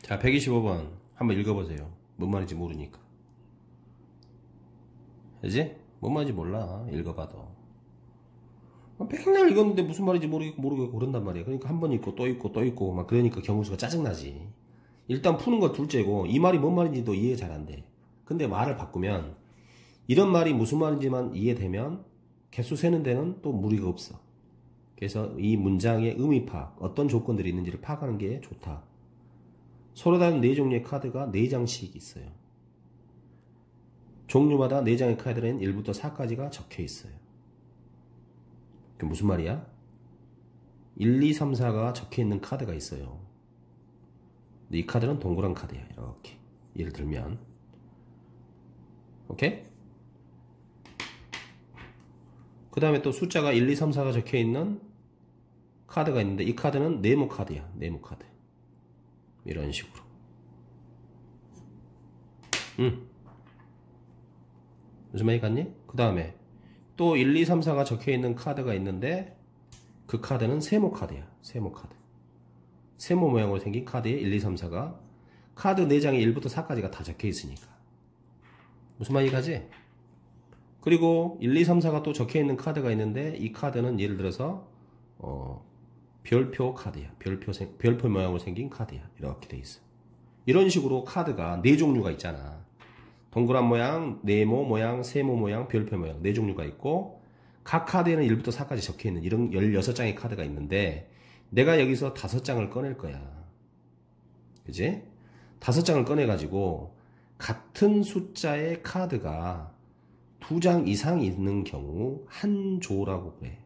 자, 125번 한번 읽어보세요. 뭔 말인지 모르니까. 그지? 뭔 말인지 몰라. 읽어봐도. 맨날 읽었는데 무슨 말인지 모르겠고 그런단 말이야. 그러니까 한 번 읽고 또 읽고 또 읽고 막 그러니까 경우수가 짜증나지. 일단 푸는 거 둘째고 이 말이 뭔 말인지도 이해 잘 안 돼. 근데 말을 바꾸면 이런 말이 무슨 말인지만 이해되면 개수 세는 데는 또 무리가 없어. 그래서 이 문장의 의미 파악, 어떤 조건들이 있는지를 파악하는 게 좋다. 서로 다른 4종류의 카드가 4장씩 있어요. 종류마다 4장의 카드는 1부터 4까지가 적혀 있어요. 그게 무슨 말이야? 1, 2, 3, 4가 적혀 있는 카드가 있어요. 근데 이 카드는 동그란 카드야. 이렇게. 예를 들면. 오케이? 그 다음에 또 숫자가 1, 2, 3, 4가 적혀 있는 카드가 있는데 이 카드는 네모 카드야. 네모 카드. 이런 식으로. 무슨 말이 같니? 그 다음에 또 1, 2, 3, 4가 적혀 있는 카드가 있는데 그 카드는 세모 카드야. 세모 카드. 세모 모양으로 생긴 카드에 1, 2, 3, 4가 카드 4장에 1부터 4까지가 다 적혀 있으니까. 무슨 말이 가지? 그리고 1, 2, 3, 4가 또 적혀 있는 카드가 있는데 이 카드는 예를 들어서 별표 카드야. 별표 모양으로 생긴 카드야. 이렇게 돼 있어. 이런 식으로 카드가 4종류가 있잖아. 동그란 모양, 네모 모양, 세모 모양, 별표 모양 4종류가 있고 각 카드에는 1부터 4까지 적혀 있는 이런 16장의 카드가 있는데 내가 여기서 5장을 꺼낼 거야. 그지? 5장을 꺼내 가지고 같은 숫자의 카드가 2장 이상 있는 경우 한 조라고 그래.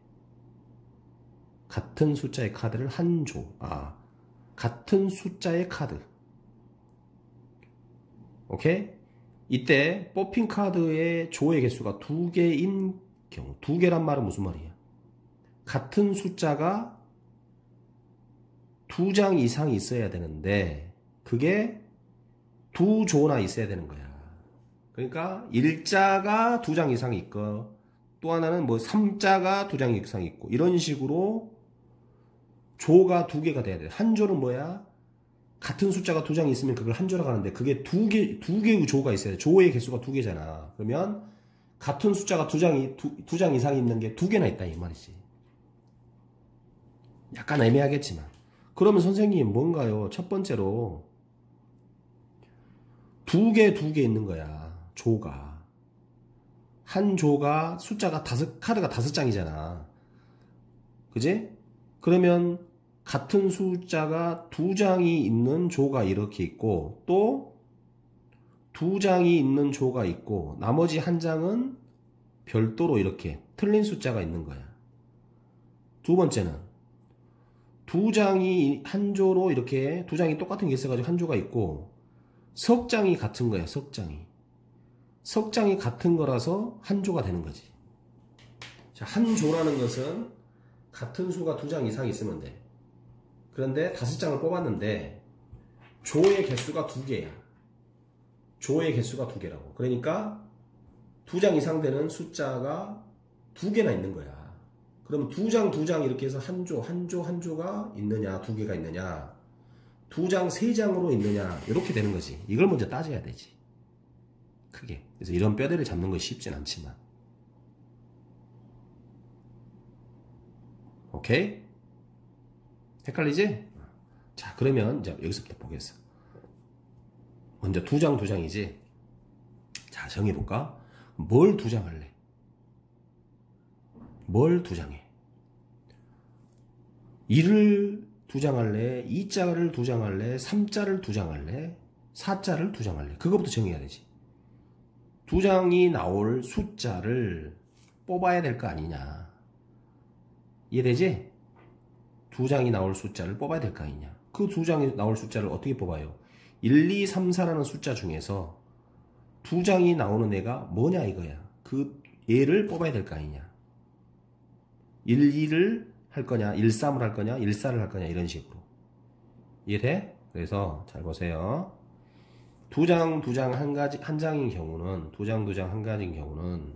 같은 숫자의 카드를 한 조. 같은 숫자의 카드. 오케이? 이때 뽑힌 카드의 조의 개수가 2개인 경우. 2개란 말은 무슨 말이야? 같은 숫자가 2장 이상 있어야 되는데 그게 2조나 있어야 되는 거야. 그러니까 일자가 2장 이상 있고 또 하나는 뭐 3자가 2장 이상 있고 이런 식으로 조가 2개가 돼야 돼. 한 조는 뭐야? 같은 숫자가 2장이 있으면 그걸 한 조라고 하는데 그게 두 개의 조가 있어야 돼. 조의 개수가 2개잖아. 그러면 같은 숫자가 2장 이상 있는 게 2개나 있다 이 말이지. 약간 애매하겠지만. 그러면 선생님 뭔가요? 첫 번째로 2개 있는 거야. 조가. 한 조가 숫자가 카드가 5장이잖아. 그지? 그러면 같은 숫자가 2장이 있는 조가 이렇게 있고 또 2장이 있는 조가 있고 나머지 한 장은 별도로 이렇게 틀린 숫자가 있는 거야. 두 번째는 2장이 한 조로 이렇게 2장이 똑같은 게 있어가지고 한 조가 있고 석장이 같은 거야. 석장이 같은 거라서 한 조가 되는 거지. 자, 한 조라는 것은 같은 수가 2장 이상 있으면 돼. 그런데 5장을 뽑았는데 조의 개수가 2개야. 조의 개수가 2개라고. 그러니까 2장 이상 되는 숫자가 2개나 있는 거야. 그러면 2장 이렇게 해서 한 조가 있느냐 2개가 있느냐 2장 3장으로 있느냐 이렇게 되는 거지. 이걸 먼저 따져야 되지. 크게. 그래서 이런 뼈대를 잡는 건 쉽진 않지만. 오케이? 헷갈리지? 자, 그러면 이제 여기서부터 보겠어. 먼저 2장이지. 자, 정해볼까? 뭘 2장 할래? 뭘 2장해? 1을 2장 할래? 2자를 2장 할래? 3자를 2장 할래? 4자를 2장 할래? 그거부터 정해야 되지. 2장이 나올 숫자를 뽑아야 될 거 아니냐. 이해되지? 2장이 나올 숫자를 뽑아야 될 거 아니냐. 그 2장이 나올 숫자를 어떻게 뽑아요? 1, 2, 3, 4라는 숫자 중에서 2장이 나오는 애가 뭐냐 이거야. 그 얘를 뽑아야 될 거 아니냐. 1, 2를 할 거냐, 1, 3을 할 거냐, 1, 4를 할 거냐 이런 식으로. 이해돼? 그래서 잘 보세요. 2장 한 장인 경우는 2장 한 가지인 경우는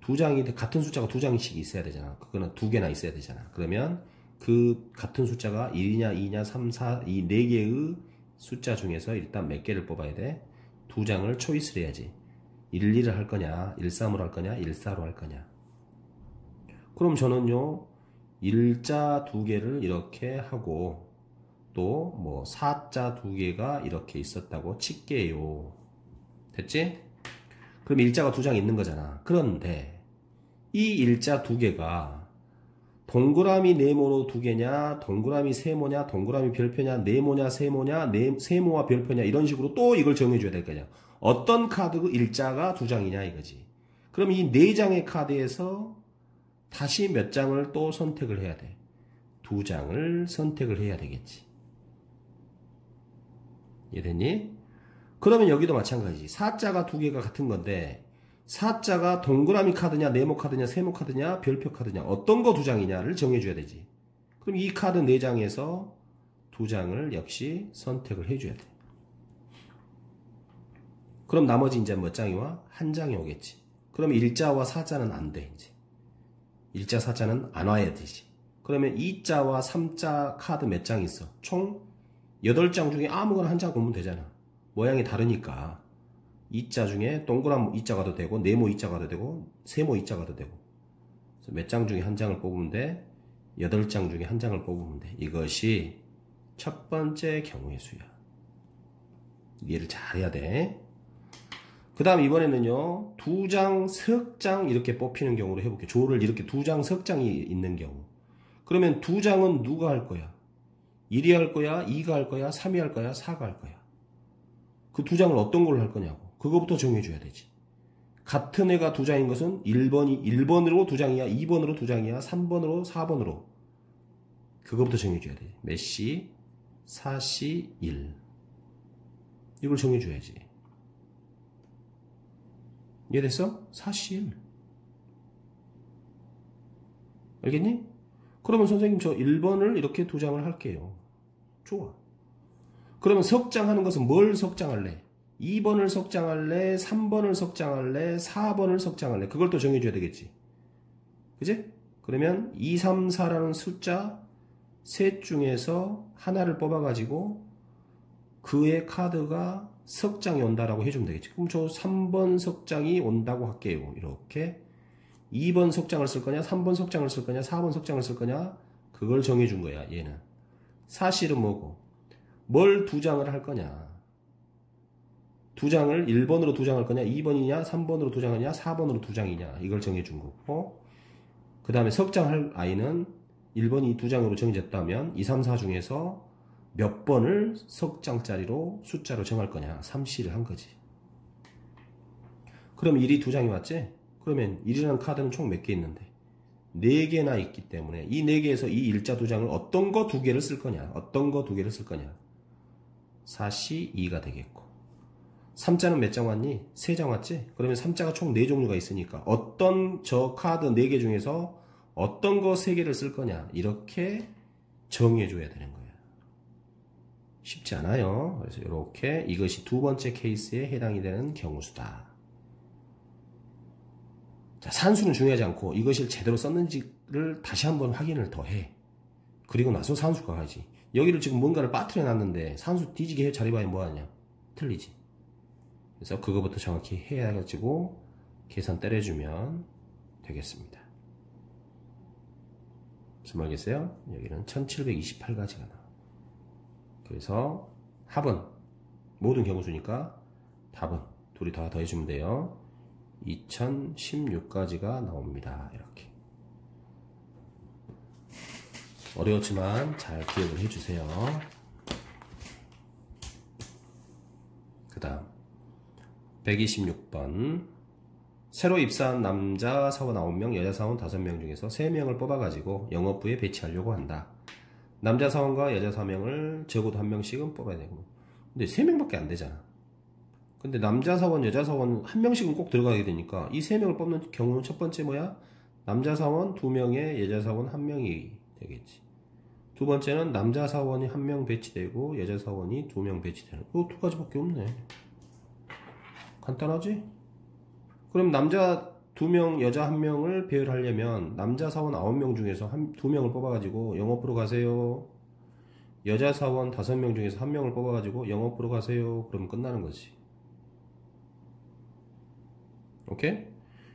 2장이 같은 숫자가 2장씩 있어야 되잖아. 그거는 2개나 있어야 되잖아. 그러면 그 같은 숫자가 1이냐 2냐 3, 4 이 4개의 숫자 중에서 일단 몇 개를 뽑아야 돼? 두 장을 초이스를 해야지. 12를 할 거냐, 13으로 할 거냐, 14로 할 거냐. 그럼 저는요, 일자 두 개를 이렇게 하고, 또 뭐 사자 두 개가 이렇게 있었다고 칠게요. 됐지? 그럼 일자가 두 장 있는 거잖아. 그런데 이 일자 두 개가 동그라미 네모로 두 개냐, 동그라미 세모냐, 동그라미 별표냐, 네모냐, 세모냐, 세모와 별표냐, 이런 식으로 또 이걸 정해줘야 될 거냐. 어떤 카드 일자가 두 장이냐 이거지. 그럼 이 네 장의 카드에서 다시 몇 장을 또 선택을 해야 돼. 두 장을 선택을 해야 되겠지. 이해됐니? 그러면 여기도 마찬가지지. 사자가 두 개가 같은 건데, 사자가 동그라미 카드냐, 네모 카드냐, 세모 카드냐, 별표 카드냐, 어떤 거 두 장이냐를 정해줘야 되지. 그럼 이 카드 네 장에서 두 장을 역시 선택을 해줘야 돼. 그럼 나머지 이제 몇 장이 와? 한 장이 오겠지. 그럼 일자와 사자는 안 돼, 이제. 일자, 사자는 안 와야 되지. 그러면 2자와 3자 카드 몇 장 있어? 총 8장 중에 아무거나 한 장 보면 되잖아. 모양이 다르니까. 2자 중에 동그란 2자 가도 되고, 네모 2자 가도 되고, 세모 2자 가도 되고. 몇 장 중에 한 장을 뽑으면 돼? 8장 중에 한 장을 뽑으면 돼. 이것이 첫 번째 경우의 수야. 이해를 잘 해야 돼. 그 다음 이번에는요, 두 장, 석 장 이렇게 뽑히는 경우로 해볼게요. 조를 이렇게 두 장, 석 장이 있는 경우. 그러면 두 장은 누가 할 거야? 1이 할 거야? 2가 할 거야? 3이 할 거야? 4가 할 거야? 그 두 장을 어떤 걸로 할 거냐고. 그거부터 정해줘야 되지. 같은 애가 두 장인 것은 1번으로 두 장이야, 2번으로 두 장이야, 3번으로, 4번으로. 그거부터 정해줘야 돼. 몇 시, 4시, 1. 이걸 정해줘야지. 이해됐어? 4시, 1. 알겠니? 그러면 선생님 저 1번을 이렇게 두 장을 할게요. 좋아. 그러면 석장하는 것은 뭘 석장할래? 2번을 석장할래? 3번을 석장할래? 4번을 석장할래? 그걸 또 정해줘야 되겠지. 그지? 그러면 2, 3, 4라는 숫자 셋 중에서 하나를 뽑아가지고 그의 카드가 석장이 온다라고 해주면 되겠지. 그럼 저 3번 석장이 온다고 할게요. 이렇게 2번 석장을 쓸 거냐, 3번 석장을 쓸 거냐, 4번 석장을 쓸 거냐, 그걸 정해준 거야. 얘는 사실은 뭐고, 뭘 두 장을 할 거냐, 두 장을 1번으로 두 장할 거냐, 2번이냐, 3번으로 두 장하냐, 4번으로 두 장이냐, 이걸 정해준 거고, 그 다음에 석장할 아이는 1번이 두 장으로 정해졌다면 2, 3, 4 중에서 몇 번을 석장짜리로 숫자로 정할 거냐, 3C를 한 거지. 그럼 1이 두 장이 왔지? 그러면 1이라는 카드는 총 몇 개 있는데 4개나 있기 때문에 이 4개에서 이 일자 두 장을 어떤 거 두 개를 쓸 거냐, 어떤 거 두 개를 쓸 거냐, 4C 2가 되겠고, 3자는 몇 장 왔니? 3장 왔지? 그러면 3자가 총 4종류가 있으니까 어떤 저 카드 4개 중에서 어떤 거 3개를 쓸 거냐, 이렇게 정해줘야 되는 거야. 쉽지 않아요. 그래서 이렇게 이것이 두 번째 케이스에 해당이 되는 경우수다. 자, 산수는 중요하지 않고 이것을 제대로 썼는지를 다시 한번 확인을 더 해. 그리고 나서 산수가 가지. 여기를 지금 뭔가를 빠뜨려 놨는데 산수 뒤지게 잘해봐야 뭐하냐? 틀리지. 그래서 그거부터 정확히 해가지고 계산 때려주면 되겠습니다. 무슨 말겠어요? 여기는 1728가지가 나와. 그래서 합은 모든 경우수니까 답은 둘이 다 더해주면 돼요. 2016가지가 나옵니다. 이렇게. 어려웠지만 잘 기억을 해주세요. 그 다음 126번 새로 입사한 남자 사원 9명, 여자 사원 5명 중에서 3명을 뽑아가지고 영업부에 배치하려고 한다. 남자 사원과 여자 사원을 적어도 1명씩은 뽑아야 되고, 근데 3명밖에 안 되잖아. 근데 남자 사원, 여자 사원 1명씩은 꼭 들어가게 되니까 이 3명을 뽑는 경우는 첫 번째 뭐야? 남자 사원 2명에 여자 사원 1명이 되겠지. 두 번째는 남자 사원이 1명 배치되고 여자 사원이 2명 배치되는, 이거 두 가지밖에 없네. 간단하지? 그럼 남자 2명, 여자 1명을 배열하려면 남자 사원 9명 중에서 2명을 뽑아가지고 영업부로 가세요. 여자 사원 5명 중에서 1명을 뽑아가지고 영업 보러 가세요. 그러면 끝나는 거지. 오케이?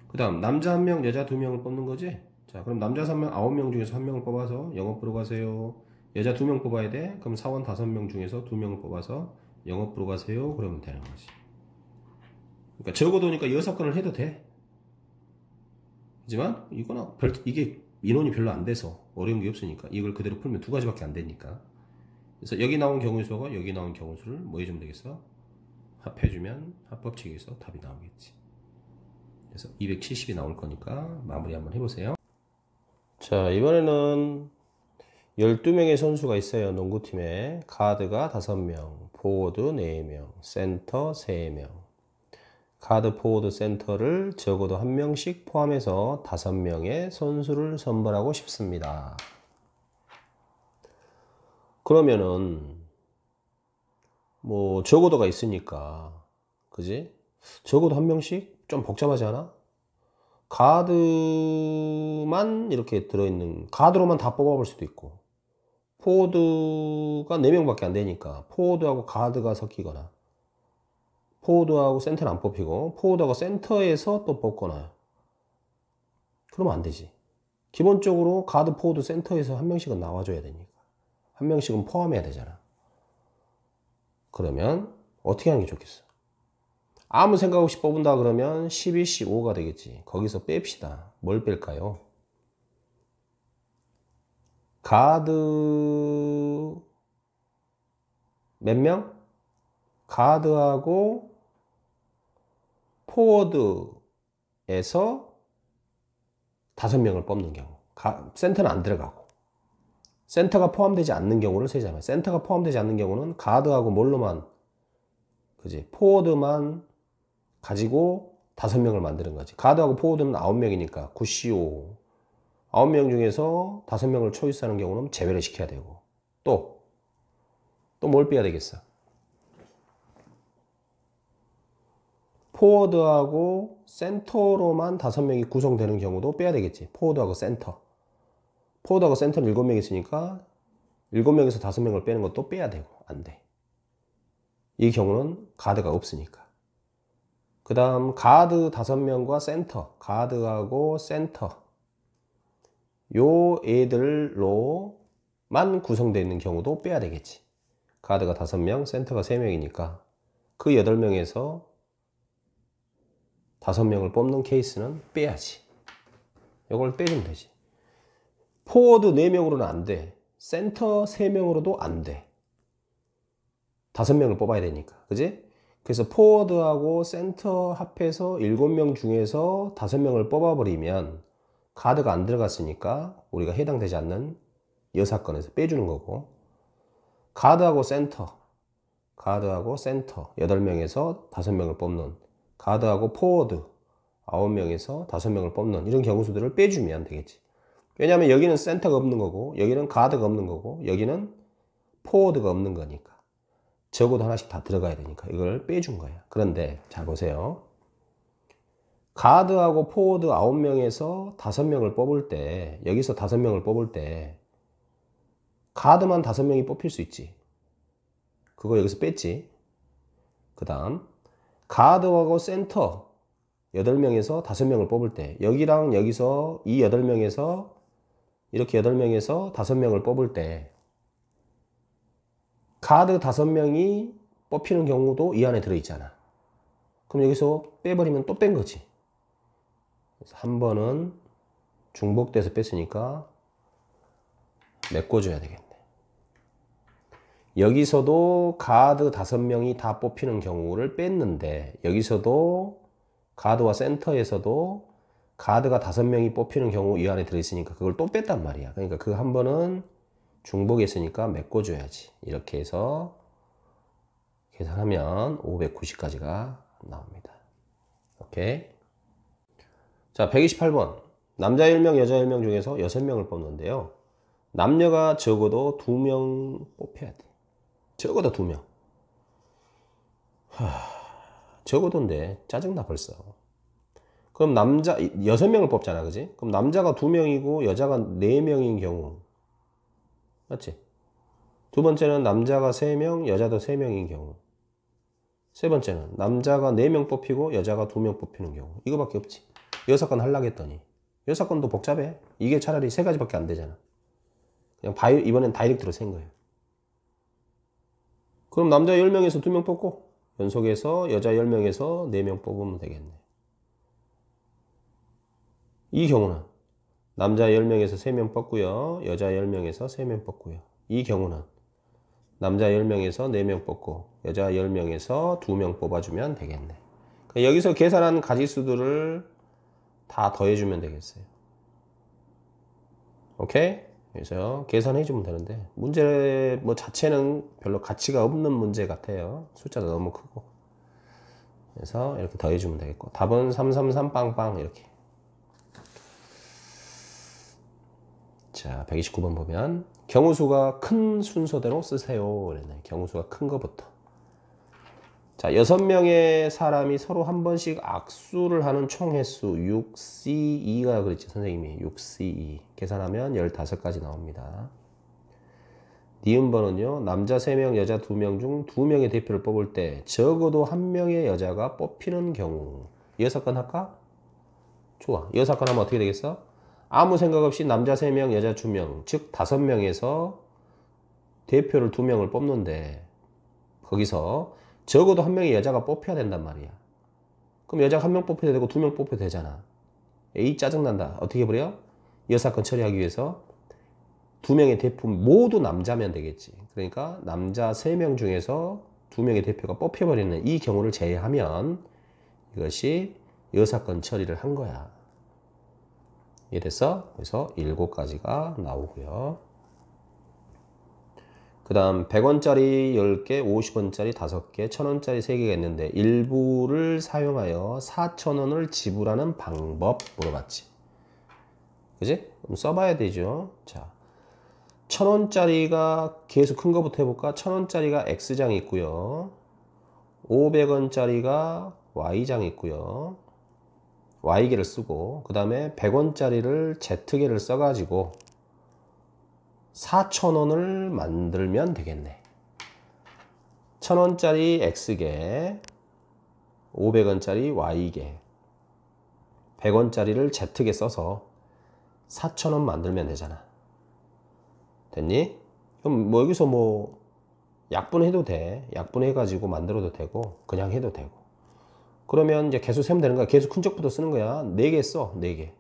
그 다음 남자 1명, 여자 2명을 뽑는 거지. 자, 그럼 남자 3명, 9명 중에서 1명을 뽑아서 영업 보러 가세요. 여자 2명 뽑아야 돼. 그럼 사원 5명 중에서 2명을 뽑아서 영업 보러 가세요. 그러면 되는 거지. 그러니까 적어도니까 6건을 해도 돼. 하지만 이게 인원이 별로 안 돼서 어려운 게 없으니까 이걸 그대로 풀면 2가지밖에 안 되니까. 그래서 여기 나온 경우의 수와 여기 나온 경우 수를 뭐 해주면 되겠어? 합해주면 합법칙에서 답이 나오겠지. 그래서 270이 나올 거니까 마무리 한번 해보세요. 자, 이번에는 12명의 선수가 있어요. 농구팀에. 가드가 5명, 포워드 4명, 센터 3명. 가드, 포워드, 센터를 적어도 1명씩 포함해서 5명의 선수를 선발하고 싶습니다. 그러면은 뭐 적어도가 있으니까, 그지? 적어도 1명씩 좀 복잡하지 않아? 가드만 이렇게 들어있는, 가드로만 다 뽑아볼 수도 있고, 포워드가 4명밖에 안 되니까 포워드하고 가드가 섞이거나, 포워드하고 센터는 안 뽑히고 포워드하고 센터에서 또 뽑거나, 그러면 안 되지. 기본적으로 가드, 포워드, 센터에서 1명씩은 나와줘야 되니까 1명씩은 포함해야 되잖아. 그러면 어떻게 하는 게 좋겠어? 아무 생각 없이 뽑은다 그러면 12, 15가 되겠지. 거기서 뺍시다. 뭘 뺄까요? 가드 몇 명? 가드하고 포워드에서 5명을 뽑는 경우. 센터는 안 들어가고. 센터가 포함되지 않는 경우를 세자면, 센터가 포함되지 않는 경우는 가드하고 뭘로만, 그지? 포워드만 가지고 5명을 만드는 거지. 가드하고 포워드는 9명이니까 9C5. 9명 중에서 5명을 초이스하는 경우는 제외를 시켜야 되고. 또 뭘 빼야 되겠어? 포워드하고 센터로만 5명이 구성되는 경우도 빼야 되겠지. 포워드하고 센터. 포워드하고 센터는 7명 있으니까 7명에서 5명을 빼는 것도 빼야 되고. 안 돼. 이 경우는 가드가 없으니까. 그 다음 가드 5명과 센터. 가드하고 센터. 요 애들로만 구성되어 있는 경우도 빼야 되겠지. 가드가 5명, 센터가 3명이니까 그 8명에서 5명을 뽑는 케이스는 빼야지. 이걸 빼주면 되지. 포워드 4명으로는 안 돼. 센터 3명으로도 안 돼. 5명을 뽑아야 되니까. 그지? 그래서 포워드하고 센터 합해서 7명 중에서 5명을 뽑아버리면 가드가 안 들어갔으니까 우리가 해당되지 않는 6건에서 빼주는 거고, 가드하고 센터 8명에서 5명을 뽑는, 가드하고 포워드 9명에서 5명을 뽑는 이런 경우수들을 빼주면 되겠지. 왜냐하면 여기는 센터가 없는 거고, 여기는 가드가 없는 거고, 여기는 포워드가 없는 거니까 적어도 하나씩 다 들어가야 되니까 이걸 빼준 거야. 그런데 잘 보세요. 가드하고 포워드 9명에서 5명을 뽑을 때, 여기서 5명을 뽑을 때 가드만 5명이 뽑힐 수 있지. 그거 여기서 뺐지. 그 다음 가드하고 센터 8명에서 5명을 뽑을 때, 여기랑 여기서 이 8명에서 이렇게 8명에서 5명을 뽑을 때 가드 5명이 뽑히는 경우도 이 안에 들어있잖아. 그럼 여기서 빼버리면 또 뺀 거지. 그래서 한 번은 중복돼서 뺐으니까 메꿔줘야 되겠네. 여기서도 가드 5명이 다 뽑히는 경우를 뺐는데, 여기서도 가드와 센터에서도 가드가 5명이 뽑히는 경우 이 안에 들어있으니까 그걸 또 뺐단 말이야. 그러니까 그 한 번은 중복했으니까 메꿔줘야지. 이렇게 해서 계산하면 590까지가 나옵니다. 오케이. 자, 128번. 남자 1명, 여자 1명 중에서 6명을 뽑는데요. 남녀가 적어도 2명 뽑혀야 돼. 적어도 2명. 적어도인데 짜증나 벌써. 그럼 남자 6명을 뽑잖아, 그지? 그럼 남자가 2명이고 여자가 4명인 경우, 맞지? 두 번째는 남자가 3명, 여자도 3명인 경우. 세 번째는 남자가 4명 뽑히고 여자가 2명 뽑히는 경우. 이거밖에 없지. 여사건 하려고 했더니. 여사건도 복잡해. 이게 차라리 3가지밖에 안 되잖아. 그냥 이번엔 다이렉트로 센 거예요. 그럼 남자 10명에서 2명 뽑고 연속해서 여자 10명에서 4명 뽑으면 되겠네. 이 경우는 남자 10명에서 3명 뽑고요. 여자 10명에서 3명 뽑고요. 이 경우는 남자 10명에서 4명 뽑고 여자 10명에서 2명 뽑아주면 되겠네. 그러니까 여기서 계산한 가지수들을 다 더해주면 되겠어요. 오케이? 그래서 계산해주면 되는데 문제 뭐 자체는 별로 가치가 없는 문제 같아요. 숫자도 너무 크고. 그래서 이렇게 더해주면 되겠고 답은 333 빵빵 이렇게. 자, 129번 보면 경우수가 큰 순서대로 쓰세요. 그러네. 경우수가 큰 거부터. 자, 6명의 사람이 서로 한 번씩 악수를 하는 총 횟수 6C2가 그랬지 선생님이. 6C2 계산하면 15가지 나옵니다. 니은번은요, 남자 3명 여자 2명 중 2명의 대표를 뽑을 때 적어도 1명의 여자가 뽑히는 경우. 여사건 할까? 좋아. 여사건 하면 어떻게 되겠어? 아무 생각 없이 남자 3명 여자 2명 즉 5명에서 대표를 2명을 뽑는데 거기서 적어도 1명의 여자가 뽑혀야 된단 말이야. 그럼 여자가 1명 뽑혀야 되고 2명 뽑혀야 되잖아. 에이 짜증난다. 어떻게 해버려? 여사건 처리하기 위해서 2명의 대표 모두 남자면 되겠지. 그러니까 남자 3명 중에서 2명의 대표가 뽑혀버리는 이 경우를 제외하면 이것이 여사건 처리를 한 거야. 이해됐어? 그래서 7가지가 나오고요. 그 다음 100원짜리 10개, 50원짜리 5개, 1000원짜리 3개가 있는데 일부를 사용하여 4,000원을 지불하는 방법 물어봤지. 그지? 그럼 써봐야 되죠. 자, 1000원짜리가 계속 큰 거부터 해볼까? 1000원짜리가 X장이 있고요. 500원짜리가 Y장이 있고요. Y개를 쓰고 그 다음에 100원짜리를 Z개를 써가지고 4,000원을 만들면 되겠네. 1000원짜리 X개, 500원짜리 Y개, 100원짜리를 Z개 써서 4,000원 만들면 되잖아. 됐니? 그럼 뭐 여기서 뭐 약분해도 돼. 약분해가지고 만들어도 되고 그냥 해도 되고. 그러면 이제 개수 세면 되는 거야. 개수 큰 쪽부터 쓰는 거야. 4개 써. 4개.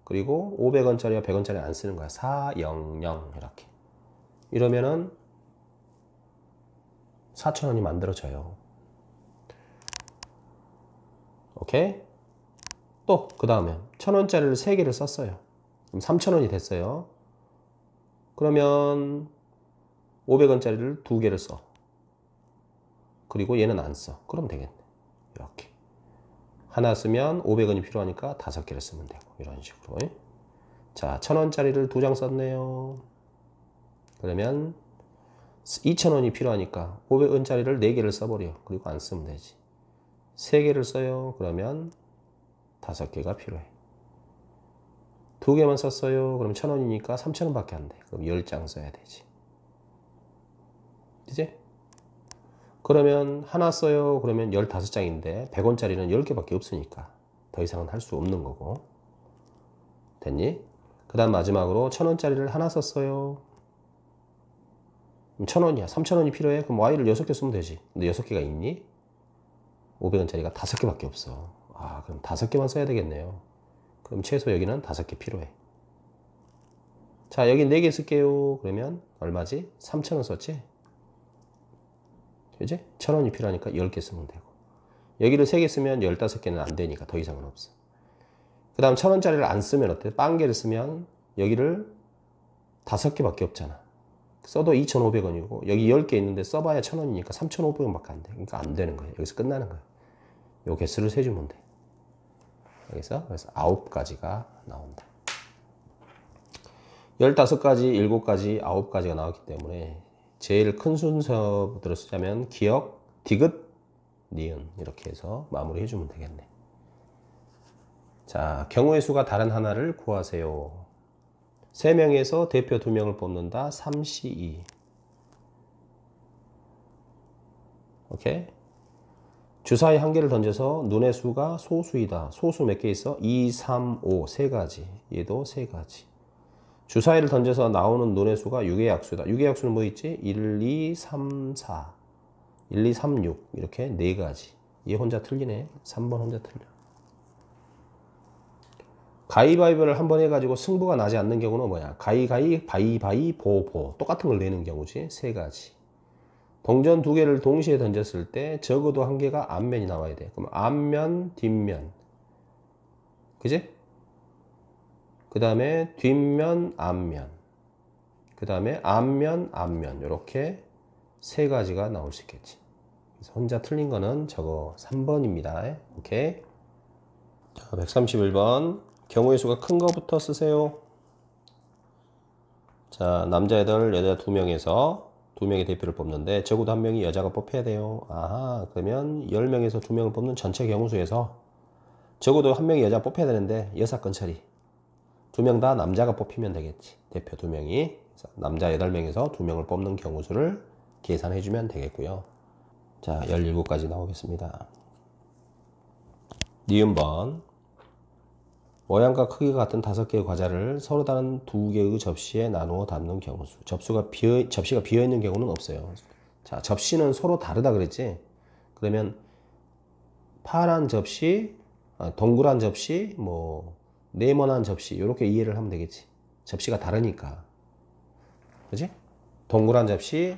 그리고 500원짜리와 100원짜리 안 쓰는 거야. 400 이렇게. 이러면은 4,000원이 만들어져요. 오케이? 또 그 다음에 1,000원짜리를 3개를 썼어요. 그럼 3,000원이 됐어요. 그러면 500원짜리를 2개를 써. 그리고 얘는 안 써. 그럼 되겠네. 이렇게. 하나 쓰면 500원이 필요하니까 5개를 쓰면 되고 이런 식으로. 자, 1,000원짜리를 2장 썼네요. 그러면 2,000원이 필요하니까 500원짜리를 4개를 써버려. 그리고 안 쓰면 되지. 3개를 써요. 그러면 5개가 필요해. 2개만 썼어요. 그럼 1,000원이니까 3,000원밖에 안 돼. 그럼 10장 써야 되지. 그치? 그러면 하나 써요. 그러면 15장인데 100원짜리는 10개밖에 없으니까 더 이상은 할 수 없는 거고. 됐니? 그 다음 마지막으로 1,000원짜리를 하나 썼어요. 1,000원이야. 3,000원이 필요해. 그럼 Y를 6개 쓰면 되지. 근데 6개가 있니? 500원짜리가 5개밖에 없어. 아, 그럼 5개만 써야 되겠네요. 그럼 최소 여기는 5개 필요해. 자, 여기 4개 쓸게요. 그러면 얼마지? 3,000원 썼지? 그지? 1,000원이 필요하니까 10개 쓰면 되고. 여기를 3개 쓰면 15개는 안 되니까 더 이상은 없어. 그 다음 1,000원짜리를 안 쓰면 어때? 빵개를 쓰면 여기를 5개밖에 없잖아. 써도 2,500원이고 여기 10개 있는데 써봐야 1,000원이니까 3,500원밖에 안 돼. 그러니까 안 되는 거예요. 여기서 끝나는 거예요. 요 개수를 세주면 돼. 여기서 그래서 9가지가 나온다. 15가지, 7가지, 9가지가 나왔기 때문에 제일 큰 순서대로 쓰자면 기역, 디귿, 니은 이렇게 해서 마무리 해주면 되겠네. 자, 경우의 수가 다른 하나를 구하세요. 3명에서 대표 2명을 뽑는다. 3C2. 오케이? 주사위 한 개를 던져서 눈의 수가 소수이다. 소수 몇 개 있어? 2, 3, 5 세 가지. 얘도 세 가지. 주사위를 던져서 나오는 눈의 수가 6의 약수다. 6의 약수는 뭐 있지? 1, 2, 3, 4. 1, 2, 3, 6. 이렇게 네 가지. 얘 혼자 틀리네. 3번 혼자 틀려. 가위바위보를 한 번 해가지고 승부가 나지 않는 경우는 뭐야? 가위가위, 바위바위, 보보. 똑같은 걸 내는 경우지. 세 가지. 동전 두 개를 동시에 던졌을 때 적어도 한 개가 앞면이 나와야 돼. 그럼 앞면, 뒷면. 그지? 그 다음에 뒷면, 앞면. 그 다음에 앞면, 앞면. 이렇게 세 가지가 나올 수 있겠지. 그래서 혼자 틀린 거는 저거 3번입니다. 오케이. 자, 131번. 경우의 수가 큰 거부터 쓰세요. 자, 남자애들, 여자 2명에서 2명의 대표를 뽑는데 적어도 한 명이 여자가 뽑혀야 돼요. 아하, 그러면 10명에서 2명을 뽑는 전체 경우수에서 적어도 한 명이 여자 뽑혀야 되는데 6건 처리. 2명 다 남자가 뽑히면 되겠지. 대표 2명이. 남자 8명에서 2명을 뽑는 경우수를 계산해 주면 되겠고요. 자, 17가지 나오겠습니다. 니은번. 모양과 크기가 같은 5개의 과자를 서로 다른 2개의 접시에 나누어 담는 경우수. 접시가 비어있는 경우는 없어요. 자, 접시는 서로 다르다 그랬지? 그러면 파란 접시, 동그란 접시, 네모난 접시 이렇게 이해를 하면 되겠지. 접시가 다르니까. 그지? 동그란 접시,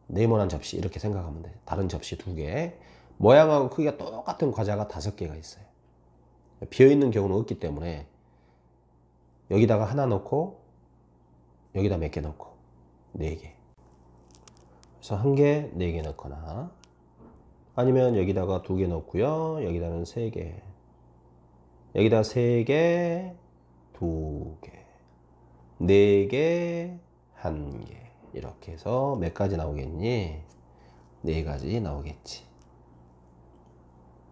네모난 접시 이렇게 생각하면 돼. 다른 접시 2개. 모양하고 크기가 똑같은 과자가 5개가 있어요. 비어있는 경우는 없기 때문에 여기다가 하나 넣고 여기다 몇 개 넣고 4개. 그래서 1개, 4개 넣거나 아니면 여기다가 2개 넣고요. 여기다는 3개. 여기다 3개, 2개, 4개, 1개. 이렇게 해서 몇 가지 나오겠니? 4가지 나오겠지.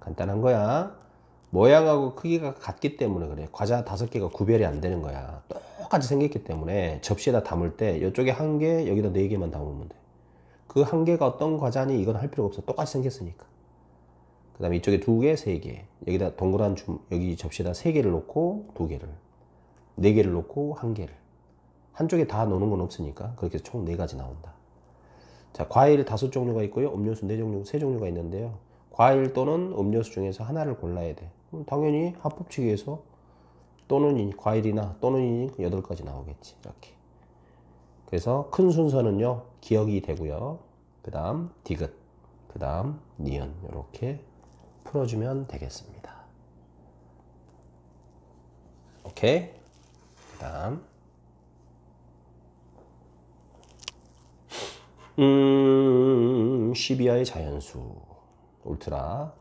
간단한 거야. 모양하고 크기가 같기 때문에 그래. 과자 5개가 구별이 안 되는 거야. 똑같이 생겼기 때문에 접시에다 담을 때 이쪽에 1개, 여기다 4개만 담으면 돼. 그 1개가 어떤 과자니 이건 할 필요가 없어. 똑같이 생겼으니까. 그 다음에 이쪽에 2개, 3개. 여기다 동그란 여기 접시에다 3개를 놓고 2개를. 4개를 놓고 1개를. 한쪽에 다 놓는 건 없으니까 그렇게 총 4가지 나온다. 자, 과일 5종류가 있고요. 음료수 3종류가 있는데요. 과일 또는 음료수 중에서 하나를 골라야 돼. 당연히 합법칙에서 또는 과일이나 또는 8가지 나오겠지. 이렇게. 그래서 큰 순서는요. 기억이 되고요. 그 다음 디귿, 그 다음 니은 이렇게 풀어주면 되겠습니다. 오케이. 그 다음 12하의 자연수 울트라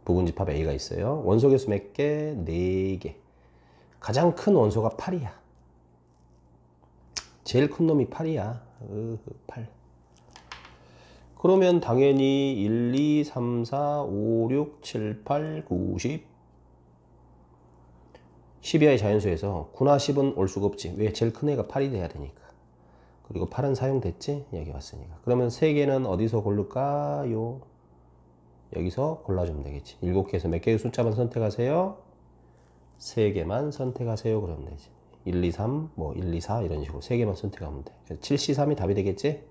부분집합 A가 있어요. 원소계수 몇 개? 4개. 가장 큰 원소가 8이야. 제일 큰 놈이 8이야. 8. 그러면 당연히 1, 2, 3, 4, 5, 6, 7, 8, 9, 10 12하의 자연수에서 9나 10은 올 수가 없지. 왜? 제일 큰 애가 8이 돼야 되니까. 그리고 8은 사용됐지? 여기 왔으니까. 그러면 3개는 어디서 고를까요? 여기서 골라주면 되겠지. 7개에서 몇 개의 숫자만 선택하세요? 3개만 선택하세요. 그러면 되지. 1, 2, 3, 1, 2, 4 이런 식으로 3개만 선택하면 돼. 7C3이 답이 되겠지?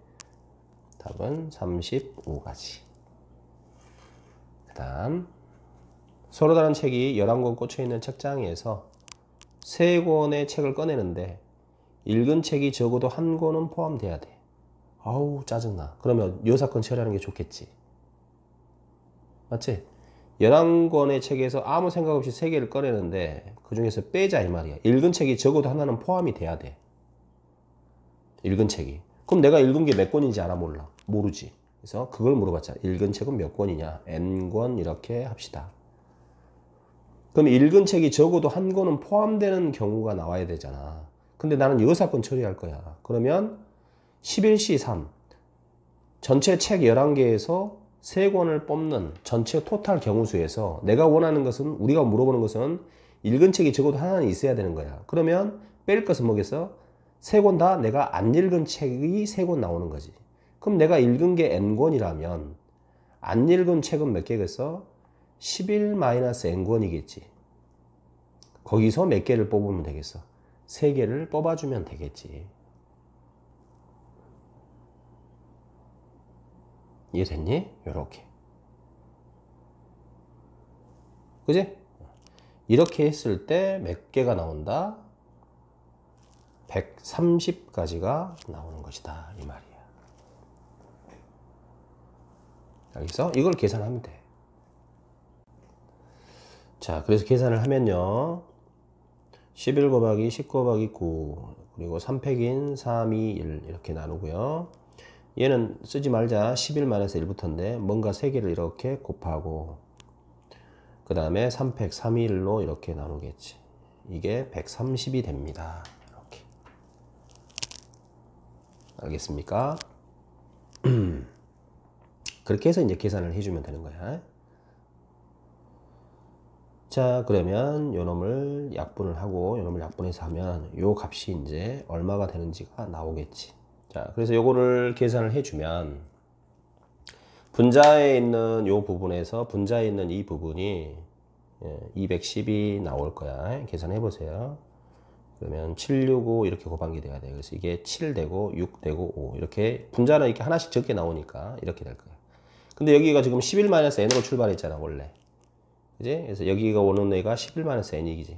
답은 35가지. 그 다음 서로 다른 책이 11권 꽂혀있는 책장에서 3권의 책을 꺼내는데 읽은 책이 적어도 1권은 포함돼야 돼. 아우 짜증나. 그러면 6권 처리하는 게 좋겠지. 맞지? 11권의 책에서 아무 생각 없이 3개를 꺼내는데 그 중에서 빼자 이 말이야. 읽은 책이 적어도 하나는 포함이 돼야 돼. 읽은 책이. 그럼 내가 읽은 게 몇 권인지 알아? 몰라? 모르지. 그래서 그걸 물어봤자. 읽은 책은 몇 권이냐? N권 이렇게 합시다. 그럼 읽은 책이 적어도 1권은 포함되는 경우가 나와야 되잖아. 근데 나는 6권 처리할 거야. 그러면 11C3 전체 책 11개에서 3권을 뽑는 전체 토탈 경우수에서 내가 원하는 것은, 우리가 물어보는 것은 읽은 책이 적어도 하나는 있어야 되는 거야. 그러면 뺄 것은 뭐겠어? 3권 다 내가 안 읽은 책이 3권 나오는 거지. 그럼 내가 읽은 게 N권이라면 안 읽은 책은 몇 개겠어? 11-n권이겠지. 거기서 몇 개를 뽑으면 되겠어? 3개를 뽑아주면 되겠지. 이해됐니? 요렇게. 그지? 이렇게 했을 때 몇 개가 나온다? 130까지가 나오는 것이다. 이 말이야. 알겠어? 이걸 계산하면 돼. 자, 그래서 계산을 하면요. 11 곱하기 10 곱하기 9 그리고 3팩인 3, 2, 1 이렇게 나누고요. 얘는 쓰지 말자. 11-1부터인데 뭔가 3개를 이렇게 곱하고 그 다음에 3팩 3, 2, 1로 이렇게 나누겠지. 이게 130이 됩니다. 이렇게. 알겠습니까? 그렇게 해서 이제 계산을 해주면 되는 거야. 자, 그러면 요 놈을 약분을 하고 요 놈을 약분해서 하면 요 값이 이제 얼마가 되는지가 나오겠지. 자, 그래서 요거를 계산을 해주면 분자에 있는 요 부분에서 분자에 있는 이 부분이 210이 나올 거야. 계산해 보세요. 그러면 765 이렇게 곱한 게 돼야 돼. 그래서 이게 7 되고 6 되고 5 이렇게 분자는 이렇게 하나씩 적게 나오니까 이렇게 될 거야. 근데 여기가 지금 11-n으로 출발했잖아 원래. 그지? 그래서 여기가 오는 애가 11-n이지.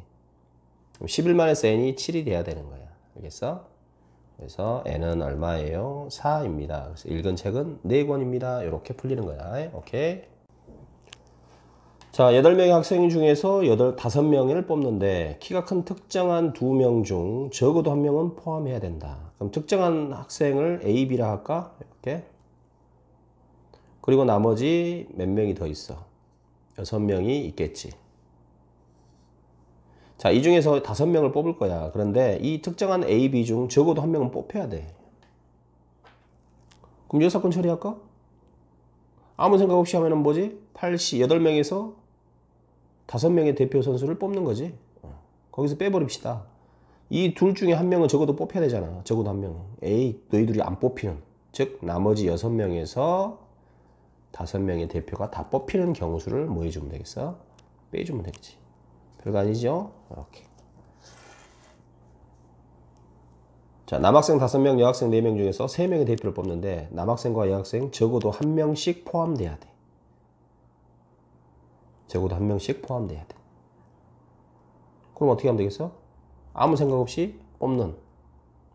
그럼 11-n이 7이 돼야 되는 거야. 알겠어? 그래서 n은 얼마예요? 4입니다. 그래서 읽은 책은 4권입니다. 이렇게 풀리는 거야. 오케이. 자, 8명의 학생 중에서 5명을 뽑는데 키가 큰 특정한 2명 중 적어도 1명은 포함해야 된다. 그럼 특정한 학생을 A, B라 할까? 이렇게. 그리고 나머지 몇 명이 더 있어? 6명이 있겠지. 자, 이 중에서 5명을 뽑을 거야. 그런데 이 특정한 A, B 중 적어도 1명은 뽑혀야 돼. 그럼 여사건 처리할까? 아무 생각 없이 하면은 뭐지? 8명에서 5명의 대표 선수를 뽑는 거지. 거기서 빼버립시다. 이 둘 중에 1명은 적어도 뽑혀야 되잖아. 적어도 1명은. 에이, 너희들이 안 뽑히는. 즉, 나머지 6명에서 5명의 대표가 다 뽑히는 경우 수를 뭐 해주면 되겠어? 빼주면 되겠지. 별거 아니죠? 이렇게. 자, 남학생 5명, 여학생 4명 중에서 3명의 대표를 뽑는데 남학생과 여학생 적어도 1명씩 포함돼야 돼. 적어도 1명씩 포함돼야 돼. 그럼 어떻게 하면 되겠어? 아무 생각 없이 뽑는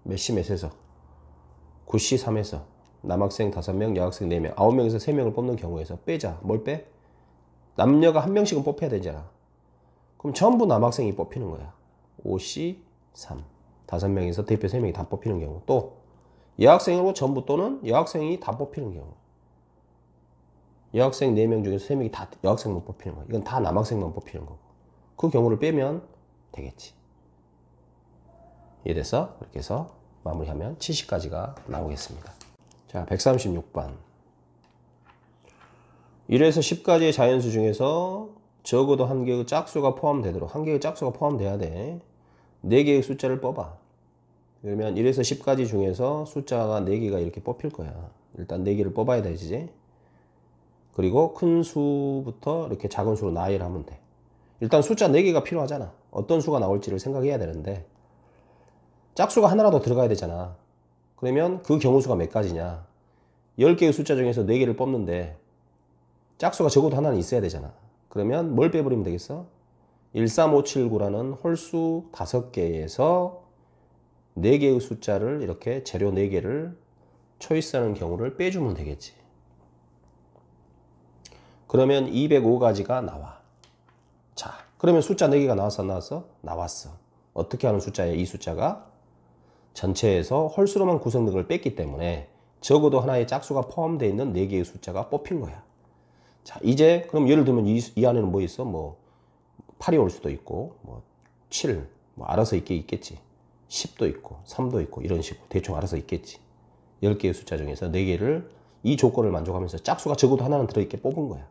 몇 시 몇에서 9시 3에서 남학생 5명, 여학생 4명, 9명에서 3명을 뽑는 경우에서 빼자. 뭘 빼? 남녀가 1명씩은 뽑혀야 되잖아. 그럼 전부 남학생이 뽑히는 거야. 5시 3. 5명에서 대표 3명이 다 뽑히는 경우. 또 여학생으로 전부 또는 여학생이 다 뽑히는 경우. 여학생 4명 중에서 3명이 다 여학생만 뽑히는 거야. 이건 다 남학생만 뽑히는 거고. 그 경우를 빼면 되겠지. 이해됐어? 그렇게 해서 마무리하면 70까지가 나오겠습니다. 자, 136번. 1에서 10까지의 자연수 중에서 적어도 한 개의 짝수가 포함되도록, 한 개의 짝수가 포함돼야 돼. 4개의 숫자를 뽑아. 그러면 1에서 10까지 중에서 숫자가 4개가 이렇게 뽑힐 거야. 일단 4개를 뽑아야 되지. 그리고 큰 수부터 이렇게 작은 수로 나열을 하면 돼. 일단 숫자 4개가 필요하잖아. 어떤 수가 나올지를 생각해야 되는데 짝수가 하나라도 들어가야 되잖아. 그러면 그 경우수가 몇 가지냐? 10개의 숫자 중에서 4개를 뽑는데 짝수가 적어도 하나는 있어야 되잖아. 그러면 뭘 빼버리면 되겠어? 13579라는 홀수 5개에서 4개의 숫자를 이렇게 재료 4개를 초이스하는 경우를 빼주면 되겠지. 그러면 205가지가 나와. 자, 그러면 숫자 4개가 나왔어, 안 나왔어? 나왔어. 어떻게 하는 숫자에 이 숫자가? 전체에서 홀수로만 구성된 걸 뺐기 때문에 적어도 하나의 짝수가 포함되어 있는 4개의 숫자가 뽑힌 거야. 자, 이제 그럼 예를 들면 이 안에는 뭐 있어? 뭐 8이 올 수도 있고 뭐 7, 뭐 알아서 있겠지. 10도 있고 3도 있고 이런 식으로 대충 알아서 있겠지. 10개의 숫자 중에서 4개를 이 조건을 만족하면서 짝수가 적어도 하나는 들어있게 뽑은 거야.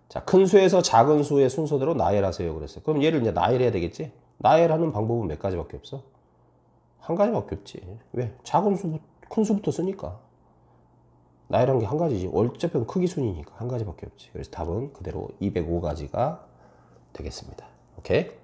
자, 큰 수에서 작은 수의 순서대로 나열하세요 그랬어요. 그럼 얘를 이제 나열해야 되겠지? 나열하는 방법은 몇 가지밖에 없어? 한 가지밖에 없지. 왜? 작은 수, 큰 수부터 쓰니까. 나열한 게 한 가지지. 어차피 크기 순이니까 한 가지밖에 없지. 그래서 답은 그대로 205가지가 되겠습니다. 오케이?